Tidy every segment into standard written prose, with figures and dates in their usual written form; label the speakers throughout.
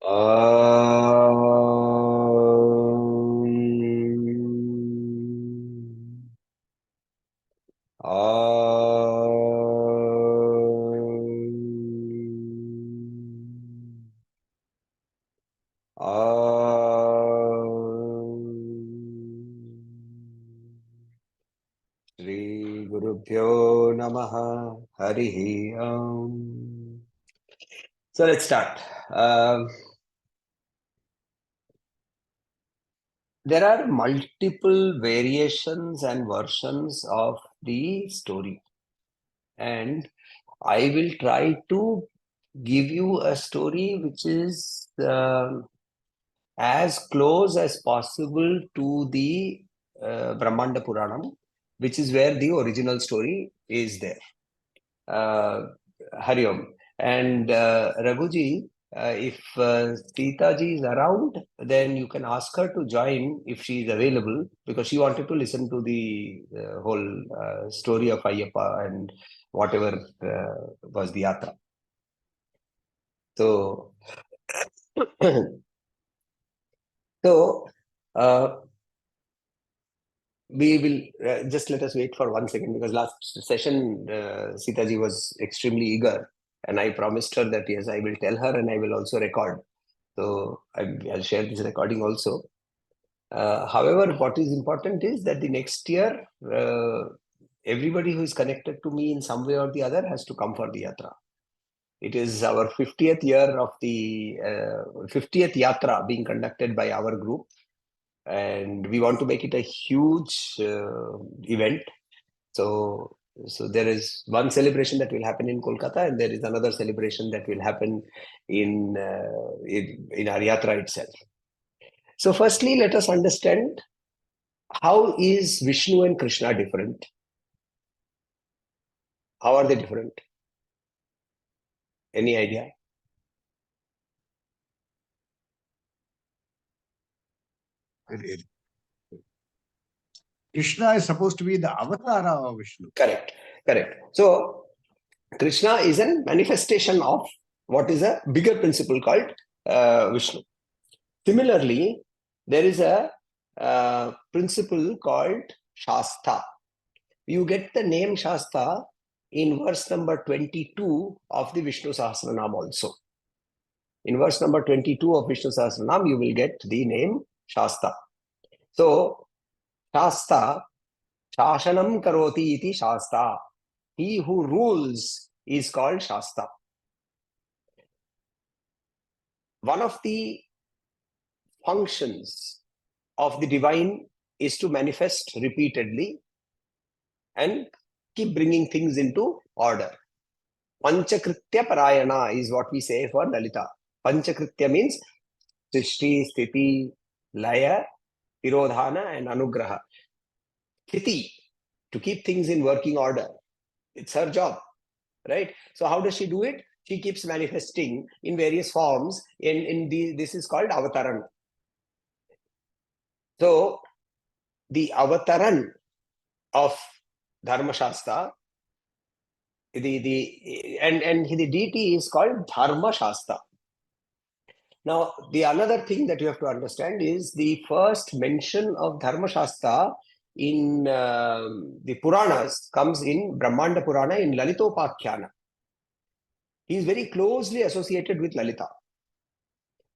Speaker 1: Shri Gurubhyo Namaha Harihi Om. So let's start. There are multiple variations and versions of the story, and I will try to give you a story which is as close as possible to the Brahmanda Puranam, which is where the original story is there. Hari Om. And Raghuji, if Sita ji is around, then you can ask her to join if she is available, because she wanted to listen to the whole story of Ayyappa and whatever was the yatra. So, so we will just let us wait for 1 second, because last session Sita ji was extremely eager, and I promised her that yes, I will tell her and I will also record. So I'll share this recording also. However, what is important is that the next year, everybody who is connected to me in some way or the other has to come for the yatra. It is our 50th year of the 50th yatra being conducted by our group, and we want to make it a huge event. So there is one celebration that will happen in Kolkata, and there is another celebration that will happen in our yatra itself. So firstly, let us understand, how is Vishnu and Krishna different? How are they different? Any idea?
Speaker 2: Krishna is supposed to be the avatar of Vishnu.
Speaker 1: Correct. So Krishna is a manifestation of what is a bigger principle called Vishnu. Similarly, there is a principle called Shasta. You get the name Shasta in verse number 22 of the Vishnu Sahasranam also. In verse number 22 of Vishnu Sahasranam, you will get the name Shasta. So, Shasta, Shashanam Karoti iti Shasta. He who rules is called Shasta. One of the functions of the divine is to manifest repeatedly and keep bringing things into order. Panchakritya Parayana is what we say for Lalita. Panchakritya means Srishti, Sthiti, Laya, Tirodhana, and Anugraha. Sthiti, to keep things in working order. It's her job, right? So how does she do it? She keeps manifesting in various forms. This is called avataran. So the avataran of Dharma Shastra, the deity is called Dharma Shastra. Now, the another thing that you have to understand is the first mention of Dharma Shastra in the Puranas comes in Brahmanda Purana in Lalitopakhyaana. He is very closely associated with Lalita.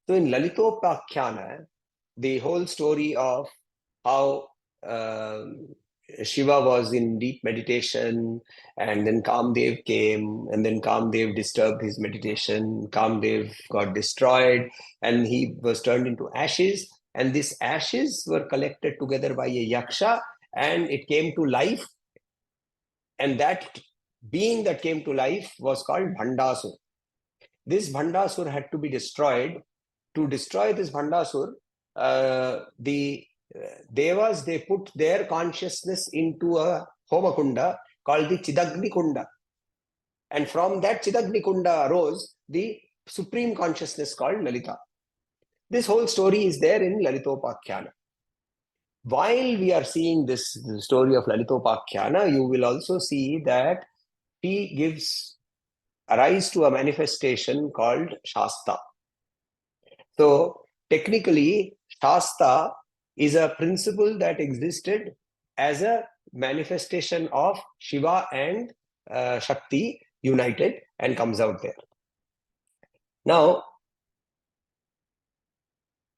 Speaker 1: So in Lalitopakhyaana, the whole story of how Shiva was in deep meditation, and then Kamdev came, and then Kamdev disturbed his meditation. Kamdev got destroyed, and he was turned into ashes. And these ashes were collected together by a yaksha, and it came to life. And that being that came to life was called Bhandasur. This Bhandasur had to be destroyed. To destroy this Bhandasur, the Devas, they put their consciousness into a Homakunda called the Chidagni Kunda. And from that Chidagni Kunda arose the supreme consciousness called Lalita. This whole story is there in Lalitopakhyaana. While we are seeing this story of Lalitopakhyaana, you will also see that he gives rise to a manifestation called Shasta. So technically, Shasta is a principle that existed as a manifestation of Shiva and Shakti united and comes out there. Now,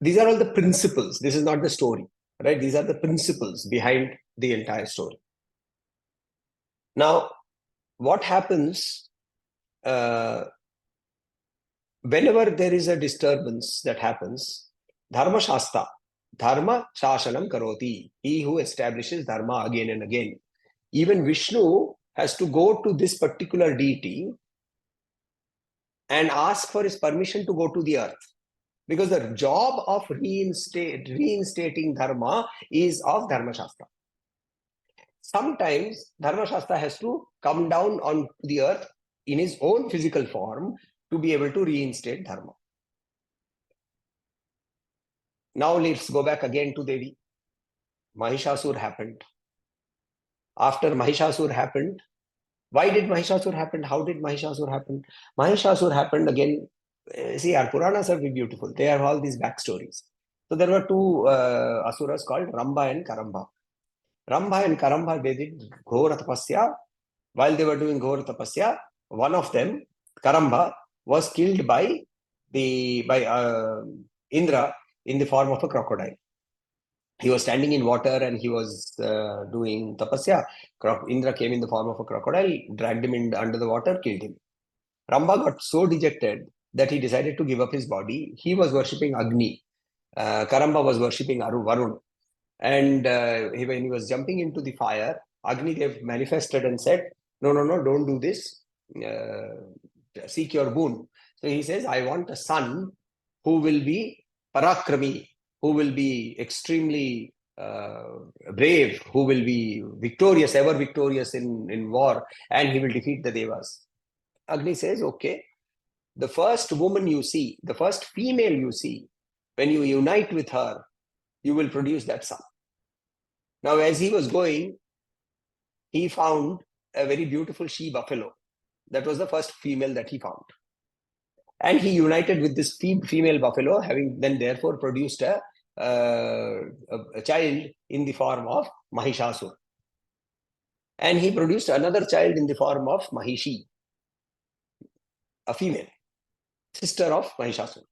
Speaker 1: these are all the principles. This is not the story, right? These are the principles behind the entire story. Now, what happens whenever there is a disturbance that happens? Dharma Shasta, Dharma Shashanam Karoti, he who establishes Dharma again and again. Even Vishnu has to go to this particular deity and ask for his permission to go to the earth. Because the job of reinstating Dharma is of Dharma Shastra. Sometimes Dharma Shastra has to come down on the earth in his own physical form to be able to reinstate Dharma. Now let's go back again to Devi. Mahishasur happened. After Mahishasur happened, why did Mahishasur happen? How did Mahishasur happen? Mahishasur happened again. See, our Puranas are very beautiful. They have all these backstories. So there were two asuras called Ramba and Karamba. Ramba and Karamba, they did Ghora Tapasya. While they were doing Ghora Tapasya, one of them, Karamba, was killed by Indra in the form of a crocodile. He was standing in water and he was doing tapasya. Indra came in the form of a crocodile, dragged him under the water, killed him. Ramba got so dejected that he decided to give up his body. He was worshipping Agni. Karamba was worshipping Varun. And when he was jumping into the fire, Agni Dev manifested and said, no, don't do this. Seek your boon. So he says, I want a son who will be Parakrami, who will be extremely brave, who will be victorious, ever victorious in war, and he will defeat the Devas. Agni says, okay, the first woman you see, the first female you see, when you unite with her, you will produce that son. Now, as he was going, he found a very beautiful she-buffalo. That was the first female that he found. And he united with this female buffalo, having then therefore produced a child in the form of Mahishasur. And he produced another child in the form of Mahishi, a female, sister of Mahishasur.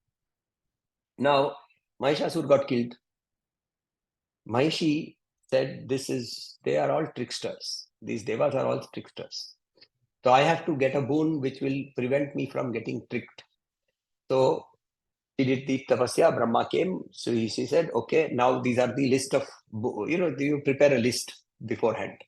Speaker 1: Now, Mahishasur got killed. Mahishi said, they are all tricksters. These devas are all tricksters. So I have to get a boon which will prevent me from getting tricked. So he did the tapasya, Brahma came. So she said, okay, now these are the list of, you prepare a list beforehand.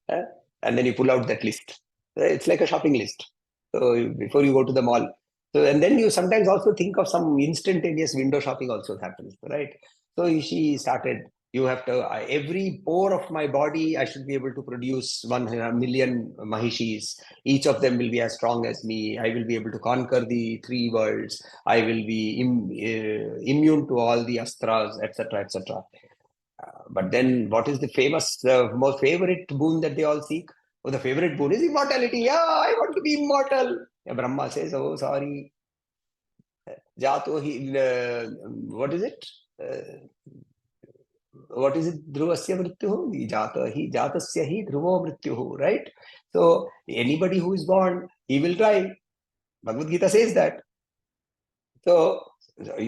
Speaker 1: And then you pull out that list. It's like a shopping list. So before you go to the mall. So, and then you sometimes also think of some instantaneous window shopping also happens, right? So she started, you have to, every pore of my body, I should be able to produce 1,000,000 Mahishis. Each of them will be as strong as me. I will be able to conquer the 3 worlds. I will be immune to all the astras, etc., etc. But then what is the most favorite boon that they all seek? Oh, the favorite boon is immortality. Yeah, I want to be immortal. Yeah, Brahma says, oh, sorry. Jato what is it? What is it? Dhruvasya mrityuhu? Jatasya hi dhruvo mrityuhu, right? So anybody who is born, he will die. Bhagavad Gita says that. So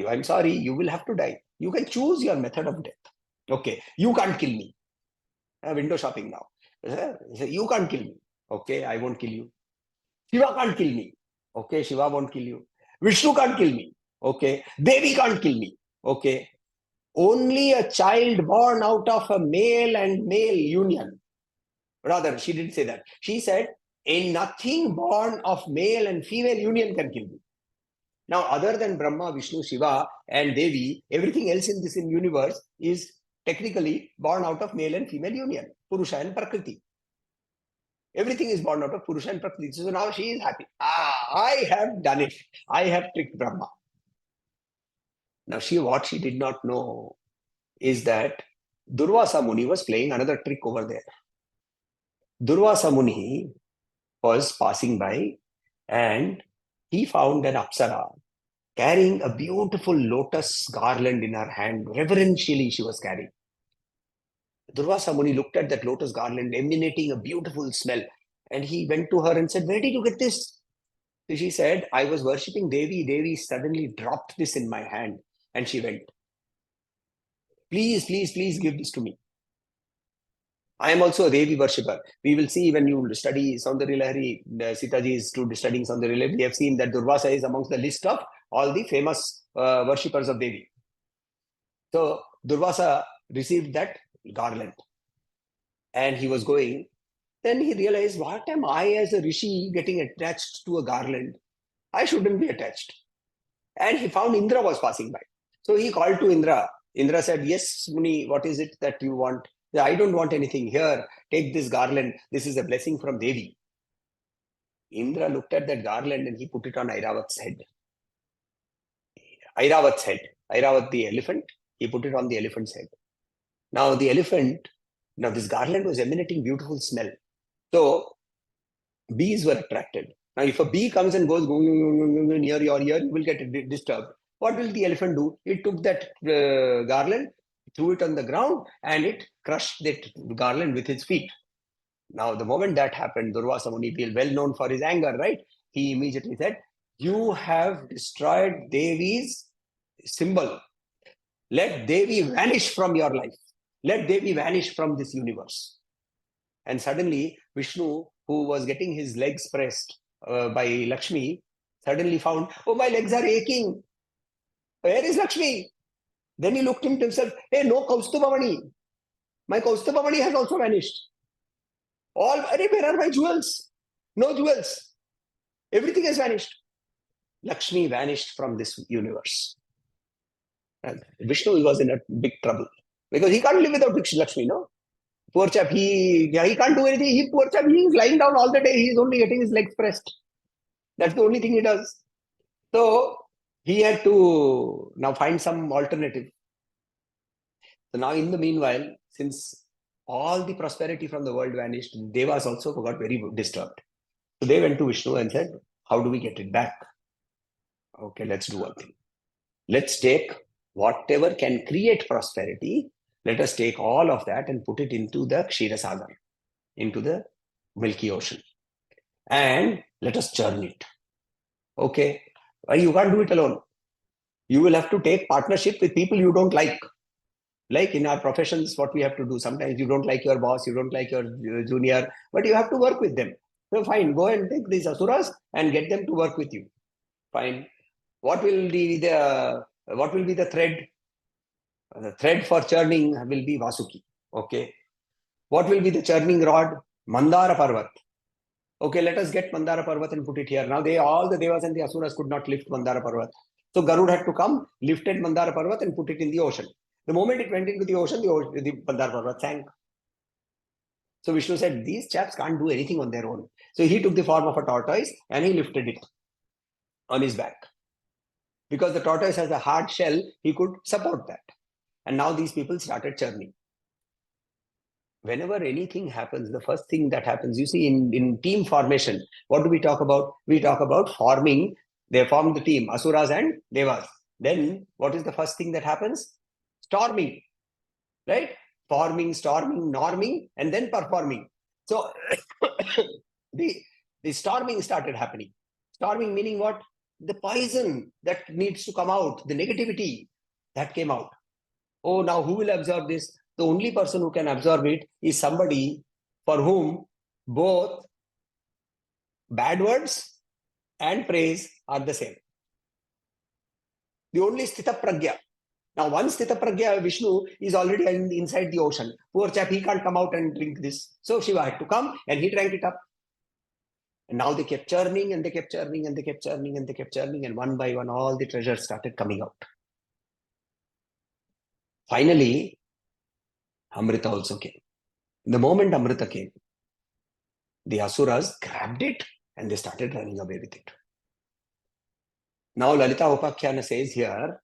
Speaker 1: I'm sorry, you will have to die. You can choose your method of death. Okay, you can't kill me. Window shopping now. You can't kill me. Okay, I won't kill you. Shiva can't kill me. Okay, Shiva won't kill you. Vishnu can't kill me. Okay, Devi can't kill me. Okay, only a child born out of a male and male union. Rather, she didn't say that. She said, a nothing born of male and female union can kill me. Now, other than Brahma, Vishnu, Shiva, and Devi, everything else in this universe is technically born out of male and female union, Purusha and Prakriti. Everything is born out of Purusha and Prakriti. So now she is happy. I have done it. I have tricked Brahma. Now, what she did not know is that Durvasa Muni was playing another trick over there. Durvasa Muni was passing by and he found an Apsara carrying a beautiful lotus garland in her hand. Reverentially, she was carrying. Durvasa Muni looked at that lotus garland emanating a beautiful smell, and he went to her and said, "Where did you get this?" So she said, "I was worshipping Devi. Devi suddenly dropped this in my hand." And she went, "Please, please, please give this to me. I am also a Devi worshipper." We will see when you study Saundarya Lahari, Sitaji is studying Saundarya Lahari, we have seen that Durvasa is amongst the list of all the famous worshippers of Devi. So Durvasa received that garland and he was going. Then he realized, what am I as a rishi getting attached to a garland? I shouldn't be attached. And he found Indra was passing by. So he called to Indra. Indra said, "Yes, Muni, what is it that you want?" "I don't want anything. Here, take this garland. This is a blessing from Devi." Indra looked at that garland and he put it on Airavat's head. Airavat's head. Airavat the elephant, he put it on the elephant's head. Now this garland was emanating beautiful smell. So bees were attracted. Now, if a bee comes and goes near your ear, you will get disturbed. What will the elephant do? It took that garland, threw it on the ground, and it crushed that garland with its feet. Now, the moment that happened, Durvasa Muni, well known for his anger, right? He immediately said, "You have destroyed Devi's symbol. Let Devi vanish from your life. Let Devi vanish from this universe." And suddenly, Vishnu, who was getting his legs pressed by Lakshmi, suddenly found, "Oh, my legs are aching. Where is Lakshmi?" Then he looked into himself, "Hey, no Kaustubhamani. My Kaustubhamani has also vanished. Where are my jewels? No jewels. Everything has vanished." Lakshmi vanished from this universe. And Vishnu was in a big trouble because he can't live without Lakshmi, no? Poor chap, he can't do anything. Poor chap, he is lying down all the day. He is only getting his legs pressed. That's the only thing he does. So he had to now find some alternative. So now in the meanwhile, since all the prosperity from the world vanished, Devas also got very disturbed. So they went to Vishnu and said, "How do we get it back?" "Okay, let's do one thing. Let's take whatever can create prosperity. Let us take all of that and put it into the Kshira Sagar, into the Milky Ocean. And let us churn it." "Okay, well, you can't do it alone. You will have to take partnership with people you don't like. Like in our professions, what we have to do. Sometimes you don't like your boss, you don't like your junior, but you have to work with them. So fine, go and take these asuras and get them to work with you. Fine. What will be the thread? The thread for churning will be Vasuki. Okay. What will be the churning rod? Mandara Parvat. Okay, let us get Mandara Parvat and put it here. Now all the Devas and the Asuras could not lift Mandara Parvat. So Garud had to come, lifted Mandara Parvat and put it in the ocean. The moment it went into the ocean, the Mandara Parvat sank. So Vishnu said, "These chaps can't do anything on their own." So he took the form of a tortoise and he lifted it on his back. Because the tortoise has a hard shell, he could support that. And now these people started churning. Whenever anything happens, the first thing that happens, you see in team formation, what do we talk about? We talk about forming. They form the team, Asuras and Devas. Then what is the first thing that happens? Storming, right? Forming, storming, norming, and then performing. So the storming started happening. Storming meaning what? The poison that needs to come out, the negativity that came out. Oh, now who will absorb this? The only person who can absorb it is somebody for whom both bad words and praise are the same. The only Sthita Pragya. Now, one Sthita Pragya, Vishnu, is already inside the ocean. Poor chap, he can't come out and drink this. So Shiva had to come and he drank it up. And now they kept churning and they kept churning and they kept churning and they kept churning, and one by one, all the treasures started coming out. Finally, Amrita also came. The moment Amrita came, the Asuras grabbed it and they started running away with it. Now, Lalita Upakhyan says here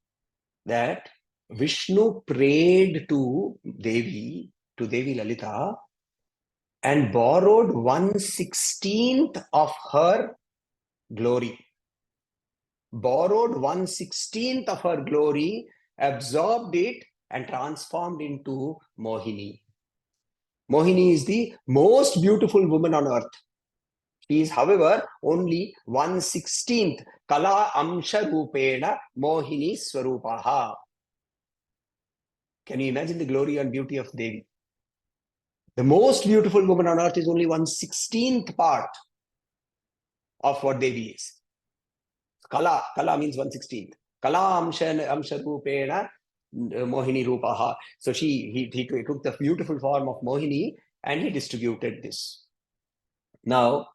Speaker 1: that Vishnu prayed to Devi Lalita, and borrowed 1/16 of her glory. borrowed 1/16th of her glory, absorbed it, and transformed into Mohini. Mohini is the most beautiful woman on earth. She is, however, only 1/16th. Kala Amsha Rupena Mohini Swarupaha. Can you imagine the glory and beauty of Devi? The most beautiful woman on earth is only 1/16th part of what Devi is. Kala means 1/16th. Kala Amsha Rupena Mohini Rupaha. So he took the beautiful form of Mohini and he distributed this. Now,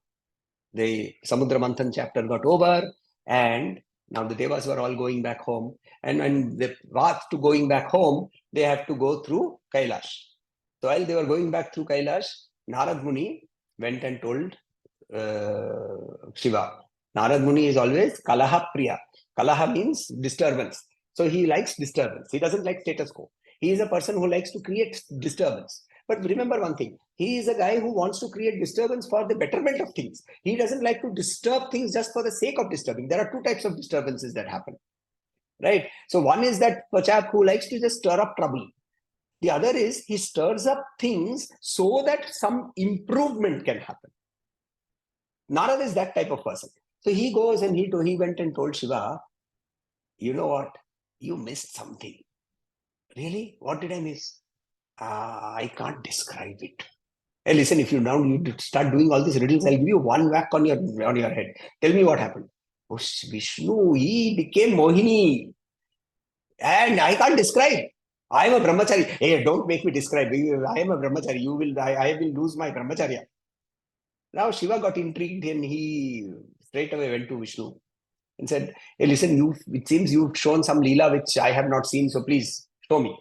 Speaker 1: the Samudra Manthan chapter got over, and now the Devas were all going back home. And when the path to going back home, they have to go through Kailash. So while they were going back through Kailash, Narad Muni went and told Shiva. Narad Muni is always Kalaha Priya. Kalaha means disturbance. So he likes disturbance. He doesn't like status quo. He is a person who likes to create disturbance. But remember one thing, he is a guy who wants to create disturbance for the betterment of things. He doesn't like to disturb things just for the sake of disturbing. There are two types of disturbances that happen, right? So one is that chap who likes to just stir up trouble. The other is he stirs up things so that some improvement can happen. Narada is that type of person. So he goes and he went and told Shiva, you know what? You missed something. Really? What did I miss? I can't describe it. Hey, listen, if you start doing all these riddles, I'll give you one whack on your head. Tell me what happened. Oh, Vishnu, he became Mohini. And I can't describe. I am a brahmachari. Hey, don't make me describe. I am a brahmachari. I will lose my brahmacharya. Now Shiva got intrigued and he straight away went to Vishnu and said, hey, listen, it seems you've shown some leela which I have not seen, so please show me.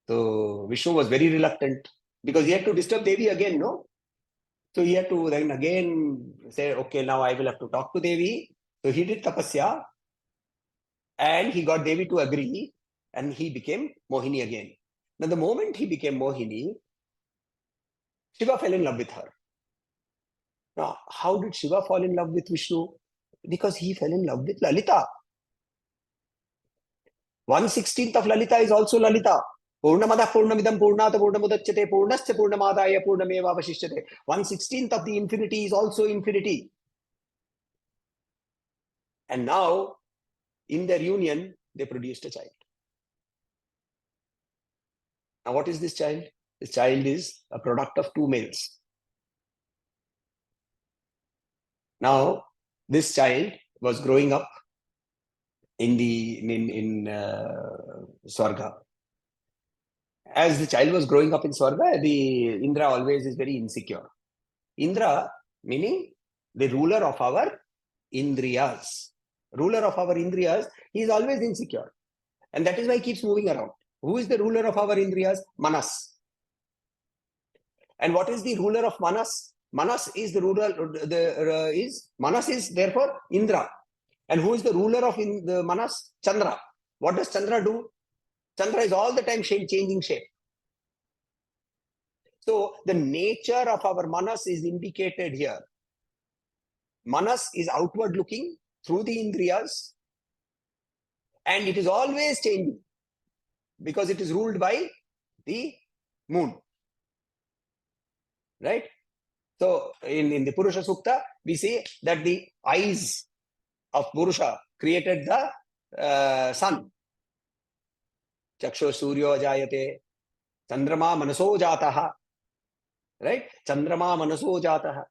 Speaker 1: So Vishnu was very reluctant because he had to disturb Devi again, no? So he had to then again say, okay, now I will have to talk to Devi. So he did tapasya and he got Devi to agree and he became Mohini again. Now the moment he became Mohini, Shiva fell in love with her. Now, how did Shiva fall in love with Vishnu? Because he fell in love with Lalita. 1/16th of Lalita is also Lalita. Purnamada Purnamidam Purnata Purnamudachyate Purnascha Purnamadaya Purnameva Vashishyate. 1/16th of the infinity is also infinity. And now, in their union, they produced a child. Now, what is this child? This child is a product of two males. Now, this child was growing up in Swarga. As the child was growing up in Swarga, the Indra always is very insecure. Indra, meaning the ruler of our Indriyas. Ruler of our Indriyas, he is always insecure. And that is why he keeps moving around. Who is the ruler of our Indriyas? Manas. And what is the ruler of Manas? Manas is the ruler, Manas is therefore Indra. And who is the ruler of the Manas? Chandra. What does Chandra do? Chandra is all the time changing shape. So the nature of our Manas is indicated here. Manas is outward looking through the Indriyas, and it is always changing because it is ruled by the moon. Right? So in the Purusha Sukta, we see that the eyes of Purusha created the sun. Chaksho Suryo Jayate, Chandrama Manaso Jataha. Right? Chandrama Manaso Jataha.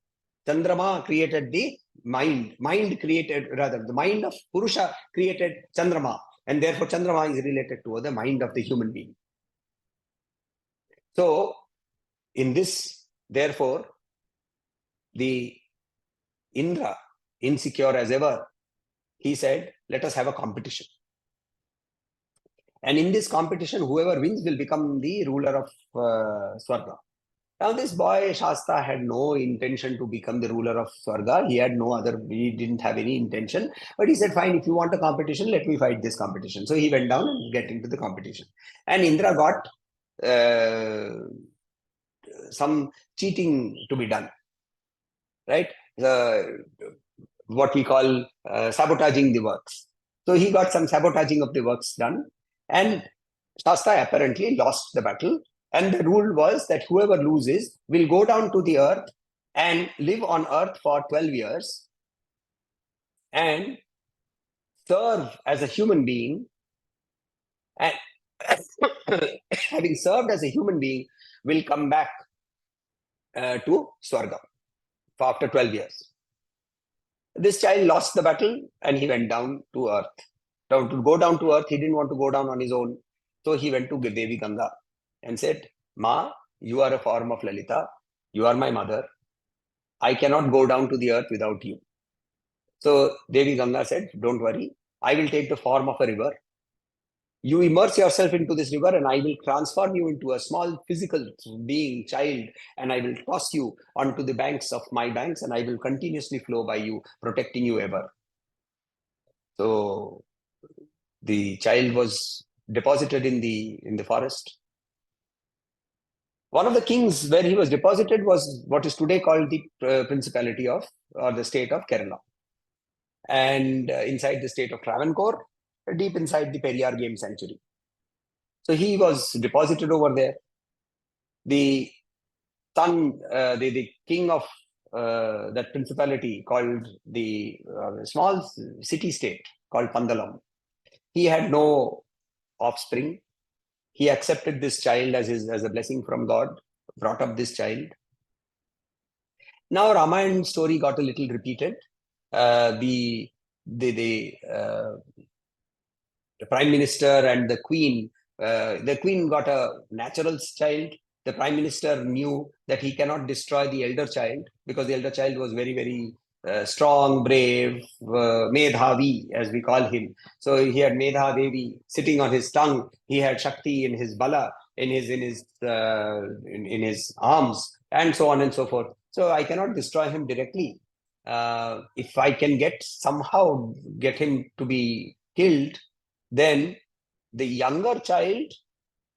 Speaker 1: Chandrama created the mind. The mind of Purusha created Chandrama. And therefore, Chandrama is related to the mind of the human being. So, in this, therefore, the Indra, insecure as ever, he said, let us have a competition. And in this competition, whoever wins will become the ruler of Swarga. Now, this boy, Shasta, had no intention to become the ruler of Swarga. He didn't have any intention. But he said, fine, if you want a competition, let me fight this competition. So he went down and get into the competition. And Indra got some cheating to be done. Right? what we call sabotaging the works. So he got some sabotaging of the works done, and Shasta apparently lost the battle. And the rule was that whoever loses will go down to the earth and live on earth for 12 years and serve as a human being. And having served as a human being, will come back to Swarga after 12 years. This child lost the battle and he went down to earth. Now, to go down to earth, he didn't want to go down on his own. So he went to Devi Ganga and said, Ma, you are a form of Lalita. You are my mother. I cannot go down to the earth without you. So Devi Ganga said, don't worry. I will take the form of a river. You immerse yourself into this river and I will transform you into a small physical being, child, and I will toss you onto the banks of my banks and I will continuously flow by you, protecting you ever. So the child was deposited in the forest. One of the kings where he was deposited was what is today called the principality of, or the state of Kerala. And inside the state of Travancore, deep inside the Periyar Game Sanctuary. So he was deposited over there. The son, the king of that principality, called the small city state called Pandalam, he had no offspring. He accepted this child as a blessing from God, brought up this child. Now Ramayana story got a little repeated. The prime minister and the queen got a natural child. The prime minister knew that he cannot destroy the elder child because the elder child was very, very strong, brave, Medhavi, as we call him. So he had Medha Devi sitting on his tongue. He had Shakti in his bala, in his arms, and so on and so forth. So I cannot destroy him directly. If I can somehow get him to be killed, then the younger child,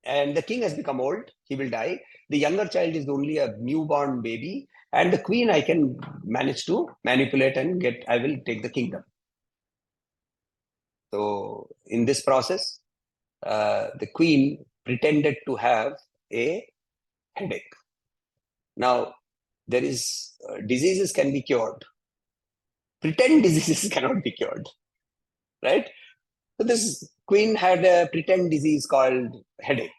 Speaker 1: and the king has become old, he will die. The younger child is only a newborn baby, and the queen I can manage to manipulate and I will take the kingdom. So in this process, the queen pretended to have a headache. Now, there is diseases can be cured. Pretend diseases cannot be cured, right? So this queen had a pretend disease called headache.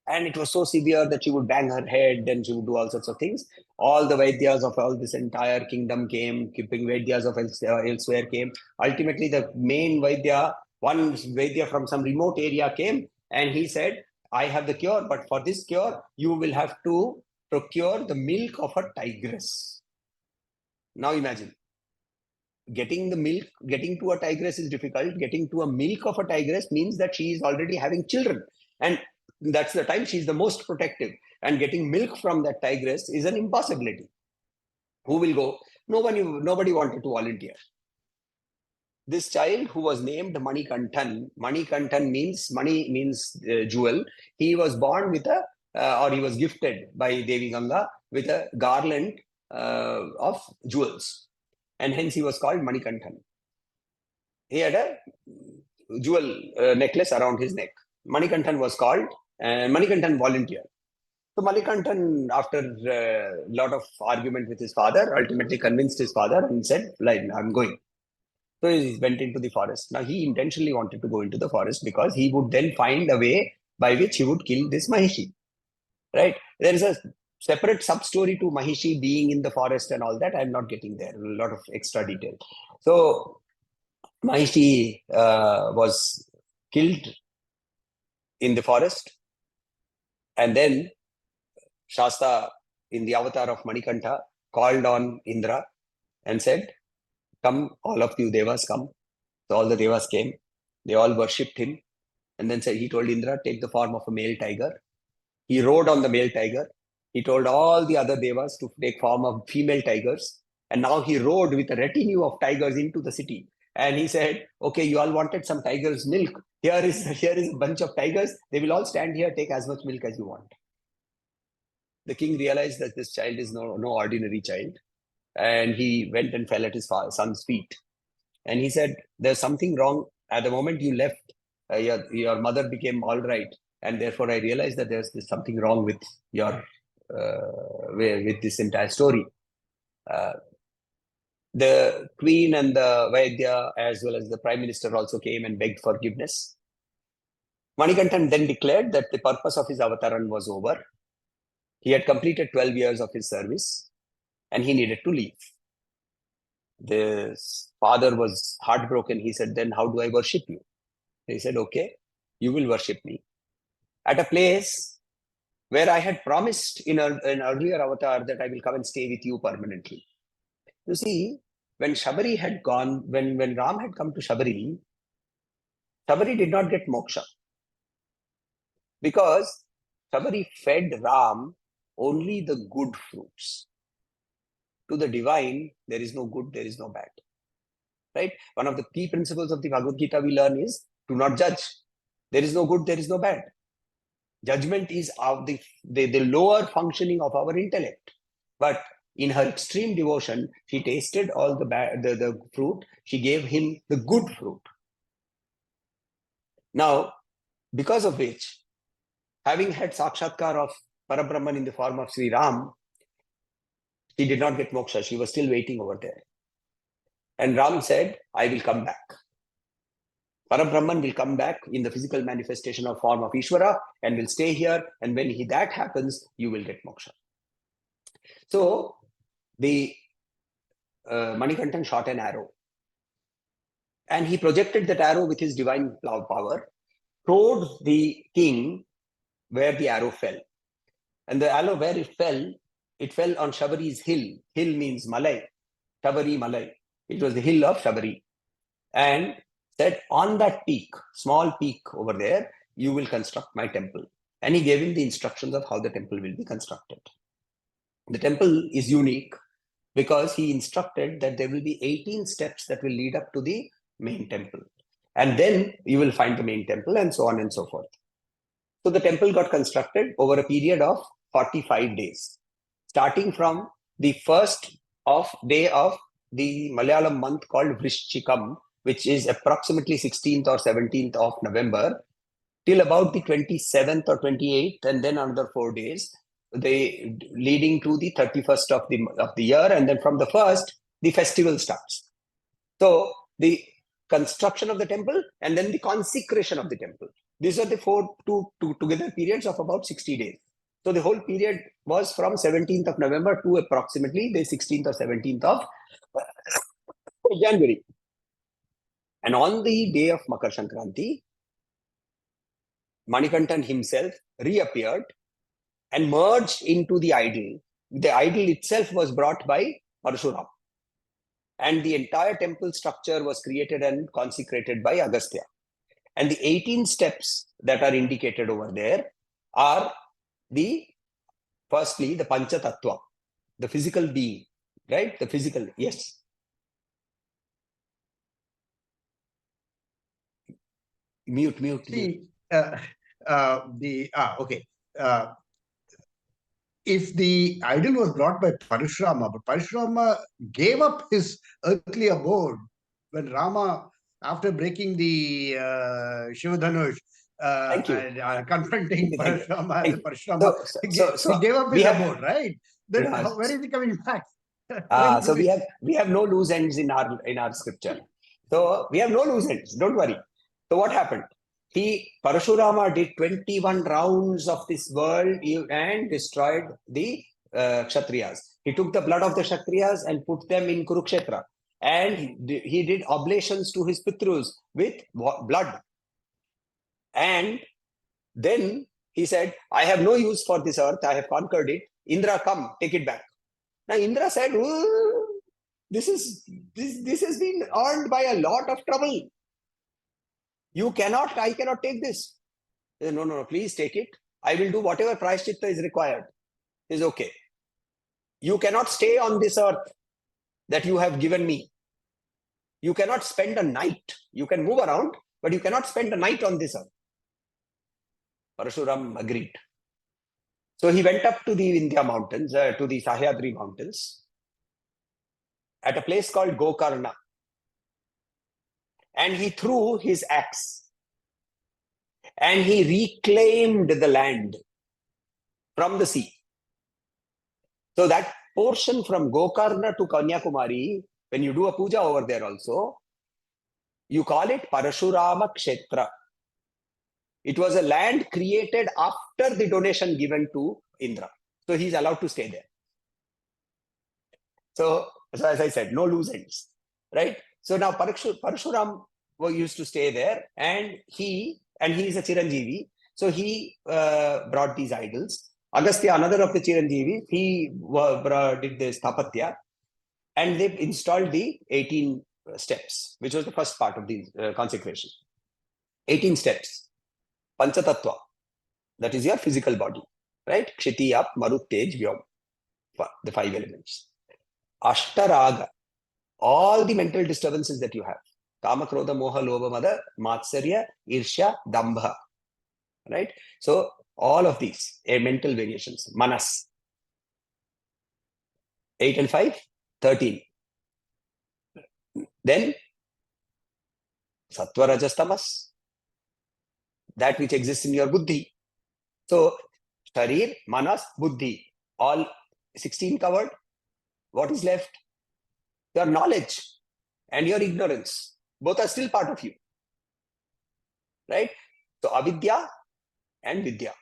Speaker 1: And it was so severe that she would bang her head and she would do all sorts of things. All the Vaidyas of all this entire kingdom came, keeping Vaidyas of elsewhere came. Ultimately, the main Vaidya, one Vaidya from some remote area came and he said, I have the cure, but for this cure, you will have to procure the milk of a tigress. Now imagine. Getting to a tigress is difficult. Getting to a milk of a tigress means that she is already having children. And that's the time she's the most protective. And getting milk from that tigress is an impossibility. Who will go? Nobody wanted to volunteer. This child who was named Manikantan means money means jewel. He was born with or he was gifted by Devi Ganga with a garland of jewels. And hence he was called Manikantan. He had a jewel necklace around his neck. Manikantan was called, and Manikantan volunteered. So Manikantan, after a lot of argument with his father, ultimately convinced his father and said, I'm going. So he went into the forest. Now he intentionally wanted to go into the forest because he would then find a way by which he would kill this Mahishi. Right? There is a separate sub-story to Mahishi being in the forest and all that. I'm not getting there. A lot of extra detail. So Mahishi was killed in the forest. And then Shasta, in the avatar of Manikantha, called on Indra and said, come, all of you Devas, come. So all the Devas came. They all worshipped him. And then he told Indra, take the form of a male tiger. He rode on the male tiger. He told all the other Devas to take form of female tigers. And now he rode with a retinue of tigers into the city. And he said, okay, you all wanted some tiger's milk. Here is a bunch of tigers. They will all stand here, take as much milk as you want. The king realized that this child is no ordinary child. and he went and fell at his son's feet. And he said, there's something wrong. At the moment you left, your mother became all right. And therefore I realized that there's something wrong with your with this entire story. The queen and the Vaidya, as well as the prime minister, also came and begged forgiveness. Manikantan then declared that the purpose of his avataran was over. He had completed 12 years of his service and he needed to leave. The father was heartbroken. He said, then how do I worship you? He said, okay, you will worship me at a place where I had promised in an earlier avatar that I will come and stay with you permanently. You see, when Shabari had gone, when Ram had come to Shabari, Shabari did not get moksha because Shabari fed Ram only the good fruits. To the divine, there is no good, there is no bad. Right? One of the key principles of the Bhagavad Gita we learn is to not judge. There is no good, there is no bad. Judgment is the lower functioning of our intellect. But in her extreme devotion, she tasted all the fruit. She gave him the good fruit. Now, because of which, having had Sakshatkar of Parabrahman in the form of Sri Ram, she did not get moksha. She was still waiting over there. And Ram said, I will come back. Parabrahman will come back in the physical manifestation of form of Ishvara and will stay here. And when that happens, you will get moksha. So the Manikantan shot an arrow. And he projected that arrow with his divine power toward the king where the arrow fell. And the arrow where it fell on Shabari's hill. Hill means Malay. Shabari Malay. It was the hill of Shabari. And said, on that peak, small peak over there, you will construct my temple. And he gave him the instructions of how the temple will be constructed. The temple is unique because he instructed that there will be 18 steps that will lead up to the main temple. And then you will find the main temple and so on and so forth. So the temple got constructed over a period of 45 days, starting from the first day of the Malayalam month called Vrishchikam, which is approximately 16th or 17th of November, till about the 27th or 28th, and then another 4 days, leading to the 31st of the year, and then from the 1st, the festival starts. So the construction of the temple and then the consecration of the temple. These are the two together periods of about 60 days. So the whole period was from 17th of November to approximately the 16th or 17th of January. And on the day of Makar Sankranti, Manikantan himself reappeared and merged into the idol. The idol itself was brought by Parshuram. And the entire temple structure was created and consecrated by Agastya. And the 18 steps that are indicated over there are firstly, the Pancha Tattva, the physical being, right? The physical, yes. Mute.
Speaker 2: See, okay. If the idol was brought by Parashurama, but Parashurama gave up his earthly abode when Rama, after breaking the Shivadhanush, and confronting Parashurama, he gave up his abode, right? Then where is he coming back?
Speaker 1: So we have no loose ends in our scripture. So we have no loose ends. Don't worry. So what happened? Parashurama did 21 rounds of this world and destroyed the Kshatriyas. He took the blood of the Kshatriyas and put them in Kurukshetra. And he did oblations to his Pitrus with blood. And then he said, I have no use for this earth. I have conquered it. Indra, come, take it back. Now Indra said, this has been earned by a lot of trouble. I cannot take this. He said, no, please take it. I will do whatever prayaschitta is required. He said, okay. You cannot stay on this earth that you have given me. You cannot spend a night. You can move around, but you cannot spend a night on this earth. Parashuram agreed. So he went up to the Vindhya mountains, to the Sahyadri mountains. at a place called Gokarna. And he threw his axe. And he reclaimed the land from the sea. So that portion from Gokarna to Kanyakumari, when you do a puja over there also, you call it Parashurama Kshetra. It was a land created after the donation given to Indra. So he's allowed to stay there. So as I said, no loose ends, right? So now Parashuram used to stay there, and he is a Chiranjeevi. So he brought these idols. Agastya, another of the Chiranjeevis, he did the Sthapatya, and they installed the 18 steps, which was the first part of the consecration. 18 steps. Panchatattva, that is your physical body, right? Kshiti, Ap, Marut, Tej, Vyom, the 5 elements. Ashtaraga, all the mental disturbances that you have. Kama, Krodha, Moha, Lobha, Mada, Matsarya, Irsha, Dambha, right? So all of these are mental variations. Manas. 8 and 5, 13. Then Sattva, Rajas, Tamas, that which exists in your buddhi. So Sharir, Manas, Buddhi, all 16 covered. What is left? Your knowledge and your ignorance. Both are still part of you. Right? So avidya and vidya.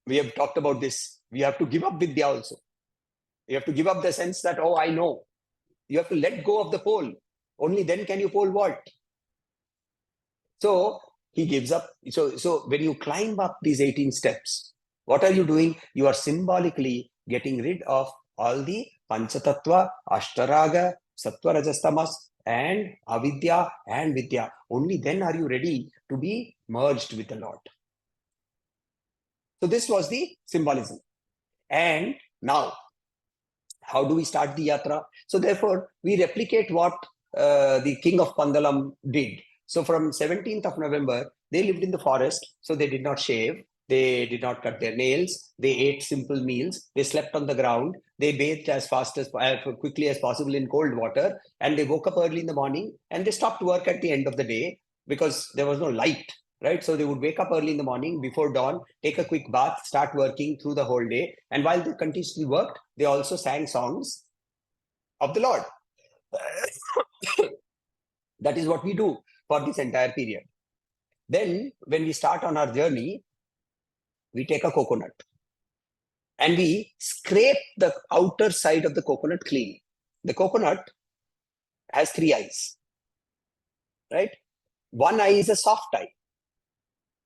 Speaker 1: We have talked about this. We have to give up vidya also. You have to give up the sense that, oh, I know. You have to let go of the pole. Only then can you pole vault. So he gives up. So when you climb up these 18 steps, what are you doing? You are symbolically getting rid of all the Panchatattva, Ashtaraga, Sattva, Rajas, Tamas, and Avidya and Vidya. Only then are you ready to be merged with the Lord. So this was the symbolism. And now, how do we start the yatra? So therefore, we replicate what the king of Pandalam did. So from 17th of November, they lived in the forest, so they did not shave. They did not cut their nails. They ate simple meals. They slept on the ground. They bathed as quickly as possible in cold water. And they woke up early in the morning, and they stopped work at the end of the day because there was no light, right? So they would wake up early in the morning before dawn, take a quick bath, start working through the whole day. And while they continuously worked, they also sang songs of the Lord. That is what we do for this entire period. Then when we start on our journey, we take a coconut and we scrape the outer side of the coconut clean. The coconut has 3 eyes, right? One eye is a soft eye.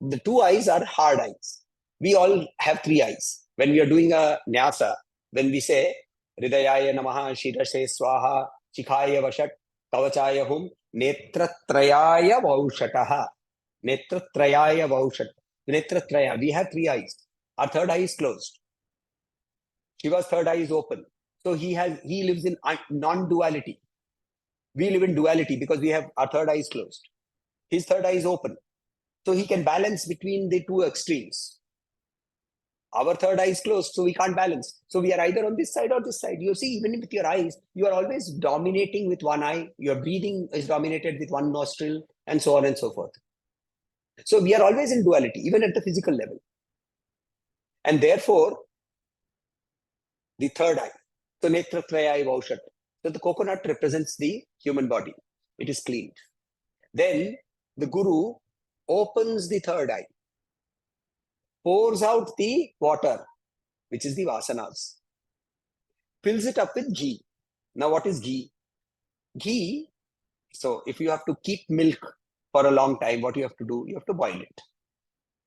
Speaker 1: The 2 eyes are hard eyes. We all have 3 eyes. When we are doing a nyasa, when we say, Hridayaya Namaha, Shirase Swaha, Chikhaya Vashat, Kavachaya Hum, Netratrayaya Vaushataha. Netratrayaya Vaushat. Netratraya. We have 3 eyes. Our 3rd eye is closed. Shiva's 3rd eye is open. So he lives in non-duality. We live in duality because we have our 3rd eye is closed. His 3rd eye is open. So he can balance between the 2 extremes. Our 3rd eye is closed, so we can't balance. So we are either on this side or this side. You see, even with your eyes, you are always dominating with one eye. Your breathing is dominated with one nostril, and so on and so forth. So we are always in duality, even at the physical level. And therefore, the 3rd eye. So Netratraya Vaushat. So the coconut represents the human body. It is cleaned. Then the Guru opens the 3rd eye, pours out the water, which is the vasanas, fills it up with ghee. Now, what is ghee? Ghee, so if you have to keep milk for a long time, what you have to do? You have to boil it,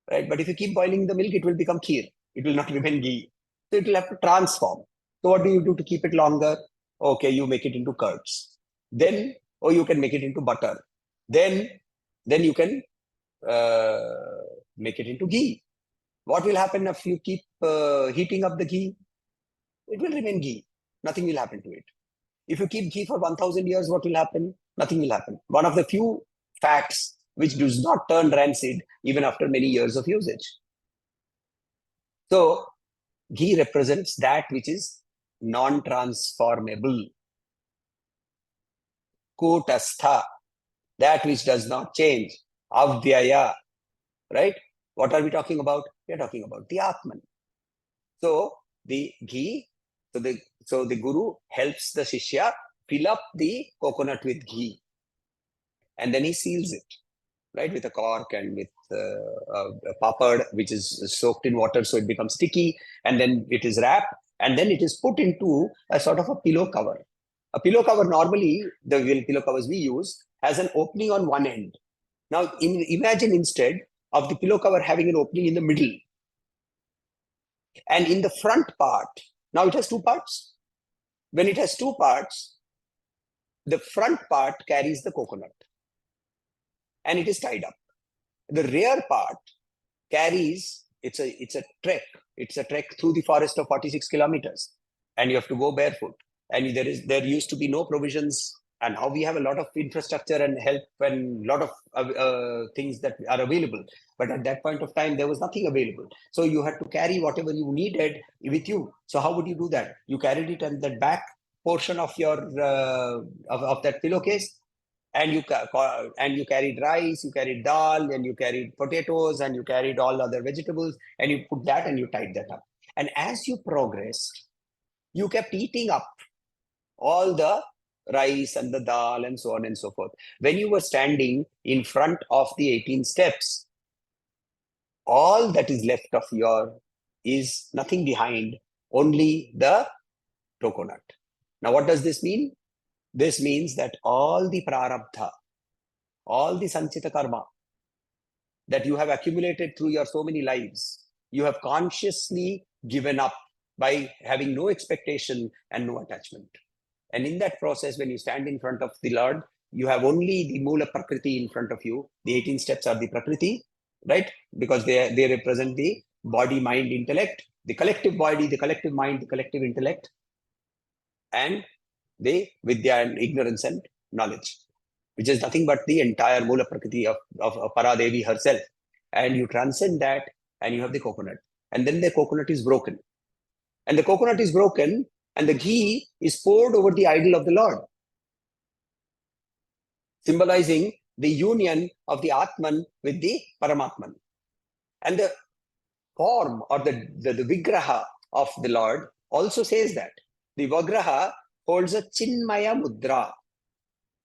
Speaker 1: right? But if you keep boiling the milk, it will become kheer. It will not remain ghee. So it will have to transform. So what do you do to keep it longer? Okay, you make it into curds. Then, you can make it into butter. Then you can make it into ghee. What will happen if you keep heating up the ghee? It will remain ghee. Nothing will happen to it. If you keep ghee for 1000 years, what will happen? Nothing will happen. One of the few fats which does not turn rancid even after many years of usage. So ghee represents that which is non-transformable. kutastha, that which does not change, avyaya, right? What are we talking about? We are talking about the Atman. So the ghee, so the guru helps the shishya fill up the coconut with ghee, and then he seals it, right, with a cork and with a papad, which is soaked in water, so it becomes sticky, and then it is wrapped, and then it is put into a sort of a pillow cover. A pillow cover, normally, the pillow covers we use, has an opening on one end. Now, imagine instead of the pillow cover having an opening in the middle, and in the front part, now it has two parts. When it has two parts, the front part carries the coconut, and it is tied up. The rear part carries, it's a trek. It's a trek through the forest of 46 kilometers, and you have to go barefoot. And there used to be no provisions, and now we have a lot of infrastructure and help and a lot of things that are available. But at that point of time, there was nothing available. So you had to carry whatever you needed with you. So how would you do that? You carried it on the back portion of your of that pillowcase, and you carried rice, you carried dal, and you carried potatoes, and you carried all other vegetables, and you put that and you tied that up. And as you progressed, you kept eating up all the rice and the dal and so on and so forth. When you were standing in front of the 18 steps, all that is left of your is nothing behind, only the coconut. Now, what does this mean? This means that all the prarabdha, all the sanchita karma that you have accumulated through your so many lives, you have consciously given up by having no expectation and no attachment. And in that process, when you stand in front of the Lord, you have only the Mula Prakriti in front of you. The 18 steps are the Prakriti, right? Because they represent the body, mind, intellect, the collective body, the collective mind, the collective intellect, and the Vidya and ignorance and knowledge, which is nothing but the entire Mula Prakriti of Paradevi herself. And you transcend that, and you have the coconut. And then the coconut is broken. And the coconut is broken, and the ghee is poured over the idol of the Lord, symbolizing the union of the Atman with the Paramatman. And the form or the Vigraha of the Lord also says that. The Vigraha holds a Chinmaya Mudra.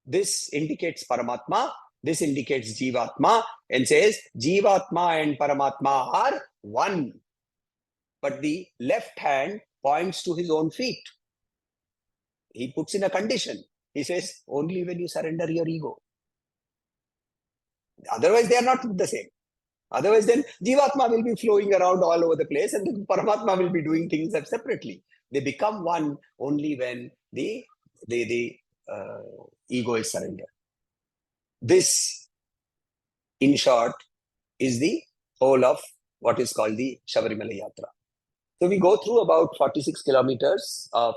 Speaker 1: This indicates Paramatma, this indicates Jivatma, and says Jivatma and Paramatma are one. But the left hand points to his own feet. He puts in a condition. He says, only when you surrender your ego. Otherwise, they are not the same. Otherwise, then Jivatma will be flowing around all over the place, and the Paramatma will be doing things separately. They become one only when the ego is surrendered. This, in short, is the whole of what is called the Sabarimala Yatra. So we go through about 46 kilometers of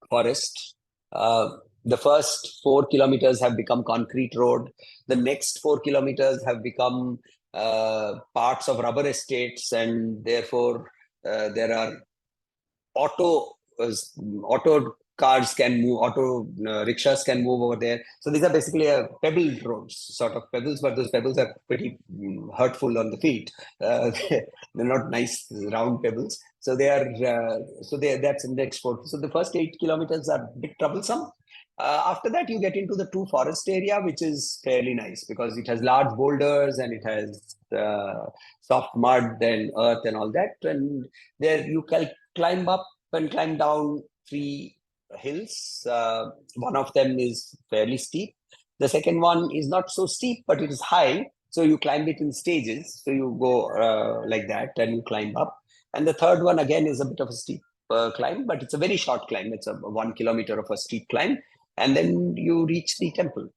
Speaker 1: forest. The first 4 kilometers have become concrete road. The next 4 kilometers have become parts of rubber estates, and therefore there are auto cars can move, auto rickshaws can move over there. So these are basically pebble roads, sort of pebbles, but those pebbles are pretty hurtful on the feet. They're not nice round pebbles. So that's in the export. So the first 8 kilometers are a bit troublesome. After that, you get into the true forest area, which is fairly nice because it has large boulders and it has soft mud and earth and all that. And there you can climb up and climb down 3 hills. One of them is fairly steep. The second one is not so steep, but it is high. So you climb it in stages. So you go like that and you climb up. And the third one again is a bit of a steep climb, but it's a very short climb. It's a 1 kilometer of a steep climb. And then you reach the temple.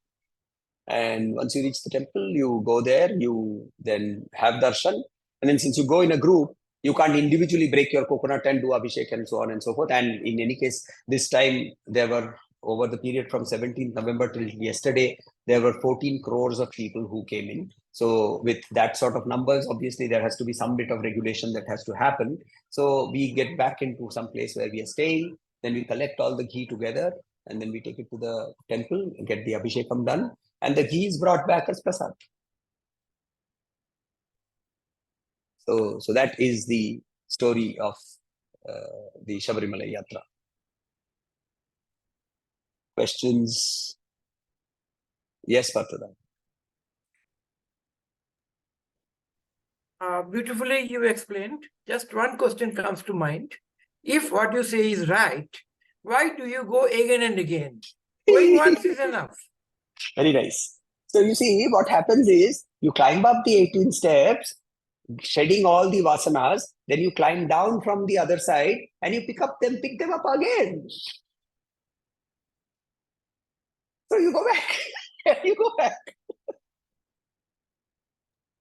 Speaker 1: And once you reach the temple, you go there, you then have darshan. And then since you go in a group, you can't individually break your coconut and do abhishek and so on and so forth. And in any case, this time there were, over the period from 17th November till yesterday, there were 14 crores of people who came in. So with that sort of numbers, obviously there has to be some bit of regulation that has to happen. So we get back into some place where we are staying. Then we collect all the ghee together. and then we take it to the temple, get the abhishekam done, and the ghee is brought back as prasad. So that is the story of the Sabarimala Yatra. Questions? Yes, Parthadan.
Speaker 3: Beautifully you explained. Just one question comes to mind. If what you say is right, why do you go again and again? Going once is enough.
Speaker 1: Very nice. So you see, what happens is you climb up the 18 steps, shedding all the vasanas, then you climb down from the other side and you pick them up again. So you go back. You go back.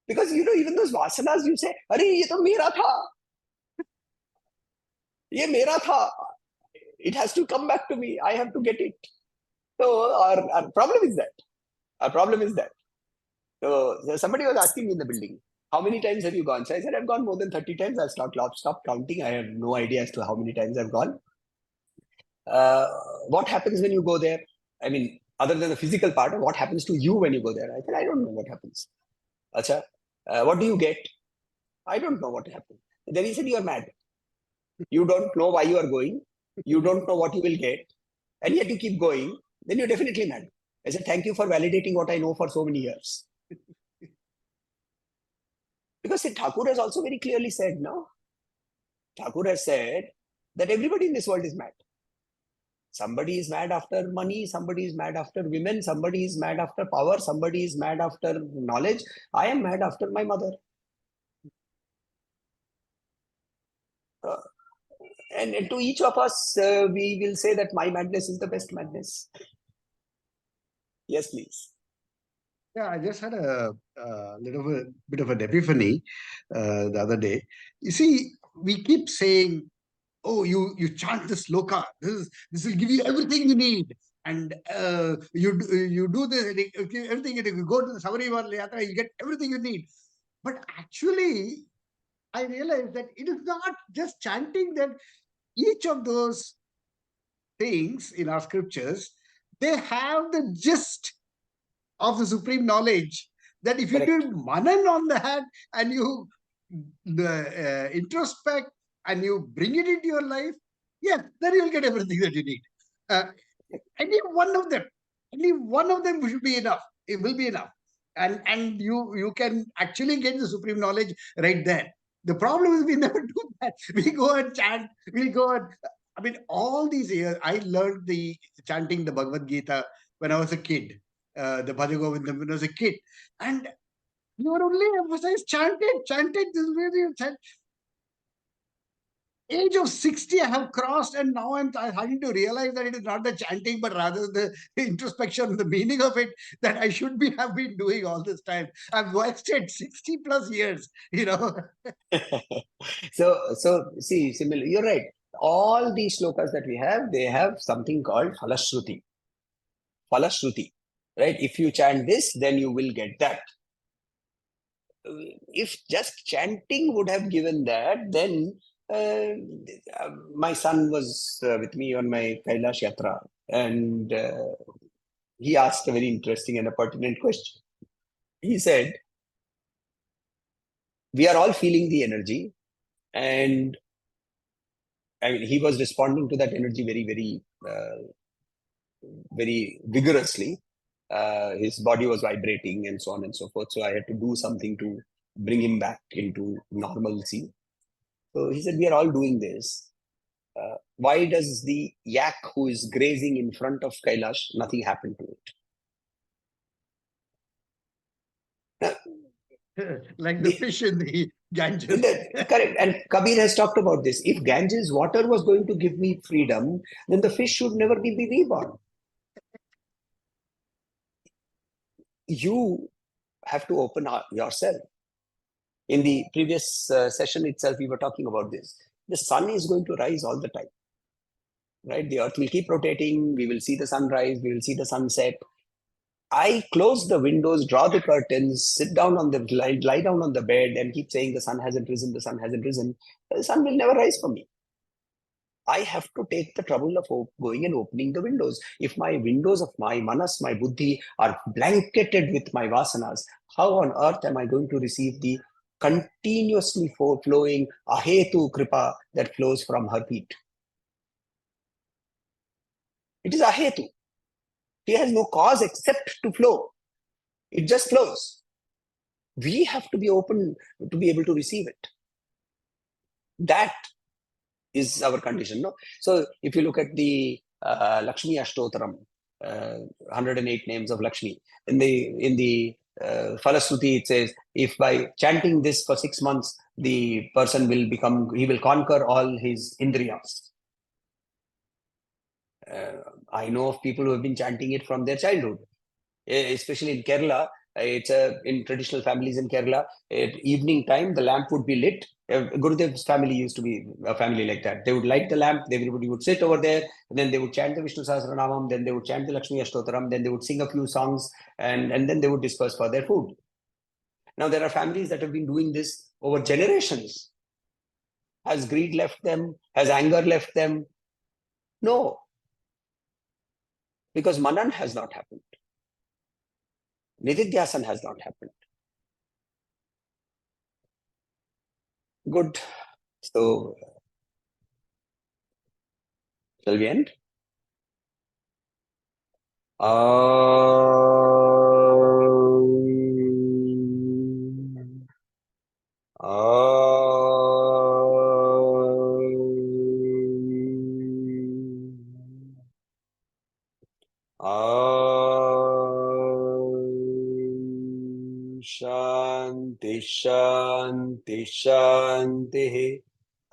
Speaker 1: Because even those vasanas, you say, "Arey, ye to mera tha. Ye mera tha. It has to come back to me. I have to get it." So our problem is that. Our problem is that. So somebody was asking me in the building, how many times have you gone? So I said, I've gone more than 30 times. I've stopped counting. I have no idea as to how many times I've gone. What happens when you go there? I mean, other than the physical part, what happens to you when you go there? I said, I don't know what happens. Acha, what do you get? I don't know what happens. Then he said, you are mad. You don't know why you are going. You don't know what you will get. And yet you keep going. Then you're definitely mad. I said, thank you for validating what I know for so many years. Because Thakur has also very clearly said, no? Thakur has said that everybody in this world is mad. Somebody is mad after money, somebody is mad after women, somebody is mad after power, somebody is mad after knowledge. I am mad after my mother. And to each of us, we will say that my madness is the best madness. Yes, please.
Speaker 2: Yeah, I just had a bit of an epiphany the other day. You see, we keep saying, "Oh, you chant this sloka. This will give you everything you need." And you do this, everything. If you go to the Sabarimala Yatra, you get everything you need. But actually, I realized that it is not just chanting, that each of those things in our scriptures, they have the gist of the supreme knowledge, that if you
Speaker 1: Correct.
Speaker 2: do manan on that and you introspect and you bring it into your life, yes, then you'll get everything that you need. Any one of them should be enough. It will be enough. And you can actually get the supreme knowledge right there. The problem is we never do that. We go and chant, we go and I mean, all these years, I learned the chanting the Bhagavad Gita when I was a kid, the Bhaja Govindam when I was a kid. And you were only emphasized chanted, this way, chant. Age of 60 I have crossed, and now I'm having to realize that it is not the chanting but rather the introspection, the meaning of it, that I should have been doing all this time. I've wasted 60 plus years.
Speaker 1: So see, similar, you're right. All these slokas that we have, they have something called falashruti. Falashruti, right? If you chant this, then you will get that. If just chanting would have given that, then my son was with me on my Kailash Yatra, and he asked a very interesting and a pertinent question. He said, we are all feeling the energy, and I mean, he was responding to that energy very vigorously. His body was vibrating and so on and so forth. So I had to do something to bring him back into normalcy. So he said, we are all doing this. Why does the yak who is grazing in front of Kailash, nothing happened to
Speaker 2: Like the fish in the Ganges.
Speaker 1: Correct. And Kabir has talked about this. If Ganges water was going to give me freedom, then the fish should never be reborn. You have to open yourself. In the previous session itself, we were talking about this. The sun is going to rise all the time, right? The earth will keep rotating. We will see the sunrise. We will see the sunset. I close the windows, draw the curtains, sit down on the lie down on the bed, and keep saying the sun hasn't risen. The sun hasn't risen. The sun will never rise for me. I have to take the trouble of going and opening the windows. If my windows of my manas, my buddhi are blanketed with my vasanas, how on earth am I going to receive the continuously flowing ahetu kripa that flows from her feet? It is ahetu. He has no cause except to flow. It just flows. We have to be open to be able to receive it. That is our condition. No? So if you look at the Lakshmi Ashtotaram, 108 names of Lakshmi, in the Falasuti it says, if by chanting this for 6 months, the person will he will conquer all his indriyas. I know of people who have been chanting it from their childhood, especially in Kerala. It's in traditional families in Kerala. At evening time, the lamp would be lit. Gurudev's family used to be a family like that. They would light the lamp. Everybody would sit over there, and then they would chant the Vishnu Sahasranamam. Then they would chant the Lakshmi Ashtotaram. Then they would sing a few songs, and then they would disperse for their food. Now there are families that have been doing this over generations. Has greed left them? Has anger left them? No, because manan has not happened. Nididhyasan has not happened. Good. So, shall we end? Shanti, Shanti, Shanti.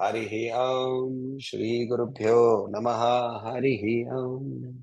Speaker 1: Harihi Om. Shri Gurubhyo Namaha. Harihi Om.